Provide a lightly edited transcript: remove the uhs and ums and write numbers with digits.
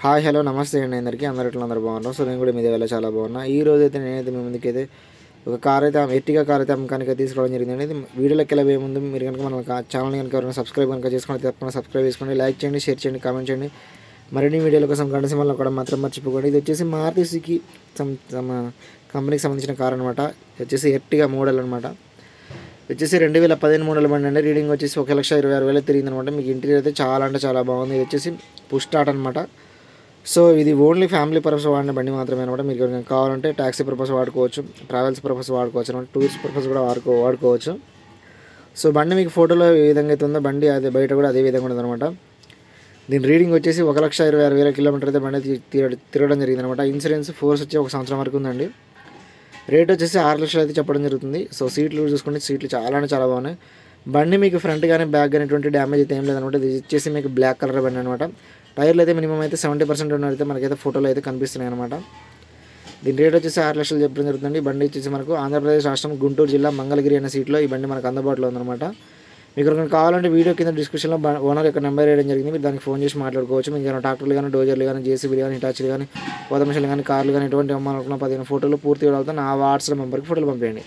Hi hello నమస్తే అండి అందరూ బాగున్నారు. సో నేను కూడా మీ దగ్గర చాలా బాగున్నా. ఈ రోజు అయితే నేనైతే మీ ముందుకైతే ఒక కార్ అయితే ఎర్టిగా కార్ అయితే అమ్మకానికి తీసుకోవడం జరిగిందండి. ఇది వీడియోలోకి వెళ్ళే ముందు మీరు కనుక మన ఛానల్ కనుక ఎవరైనా సబ్స్క్రైబ్ కనుక చేసుకుంటే తప్పకుండా సబ్స్క్రైబ్ చేసుకోండి, లైక్ చేయండి, షేర్ చేయండి, కామెంట్ చేయండి. మరిన్ని వీడియోల కోసం గంట సింబల్ కూడా మాత్రం మర్చిపోకండి. ఇది వచ్చేసి మారుతి సుజుకి కంపెనీకి సంబంధించిన కార్ అనమాట. ఇది వచ్చేసి ఎర్టిగా మోడల్ అనమాట. వచ్చేసి 2015 మోడల్ బండి అండి. రీడింగ్ వచ్చేసి 1,26,000 తిరిగింది అనమాట. మీకు ఇంటీరియర్ అయితే చాలా అంటే చాలా బాగుంది. ఇది వచ్చేసి పుష్ స్టార్ట్ అనమాట. సో ఇది ఓన్లీ ఫ్యామిలీ పర్పస్ వాడిన బండి మాత్రమే అనమాట. మీకు ఎవరికైనా కావాలంటే ట్యాక్సీ పర్పస్ వాడుకోవచ్చు, ట్రావెల్స్ పర్పస్ వాడుకోవచ్చు అనమాట, టూరిస్ట్ పర్పస్ కూడా వాడుకోవచ్చు. సో బండి మీకు ఫోటోలో ఏ విధంగా అయితే ఉందో బండి అదే బయట కూడా అదే విధంగా ఉందన్నమాట. దీని రీడింగ్ వచ్చేసి 1,26,000 కిలోమీటర్ అయితే బండి తిరగడం జరిగింది అనమాట. ఇన్సూరెన్స్ ఫోర్స్ వచ్చి 1 సంవత్సరం వరకు ఉందండి. రేట్ వచ్చేసి 6 లక్షలు అయితే చెప్పడం జరుగుతుంది. సో సీట్లు చూసుకుంటే సీట్లు చాలా అంటే చాలా బాగున్నాయి. బండి మీకు ఫ్రంట్ కానీ బ్యాక్ కానీ ఎటువంటి డ్యామేజ్ అయితే ఏం లేదనమాట. ఇది వచ్చేసి మీకు బ్లాక్ కలర్ బండి అనమాట. టైర్లు అయితే మినిమం అయితే 70% అయితే మనకైతే ఫోటోలో అయితే కనిపిస్తున్నాయి అనమాట. దీని రేట్ వచ్చేసి 6 లక్షలు చెప్పడం జరుగుతుంది. బండి వచ్చేసి మనకు ఆంధ్రప్రదేశ్ రాష్ట్రం గుంటూరు జిల్లా మంగళగిరి అనే సీట్లో ఈ బండి మనకు అందుబాటులో ఉందన్నమాట. మీకు కావాలంటే వీడియో కింద డిస్క్రిప్షన్లో ఓనర్ యొక్క నెంబర్ వేయడం జరిగింది. మీరు దానికి ఫోన్ చేసి మాట్లాడుకోవచ్చు. మీకు ఏమైనా ట్రాక్టర్లు కానీ, డోజర్లు కానీ, జేసీబీలు కానీ, హిటాచీలు కానీ, కోత మిషన్లు కానీ, కార్లు కానీ ఎటువంటి అమ్మాలనుకున్న 15 ఫోటోలు పూర్తి అవుతాయి. నా వాట్సాప్ నెంబర్కి ఫోటోలు పంపేయండి.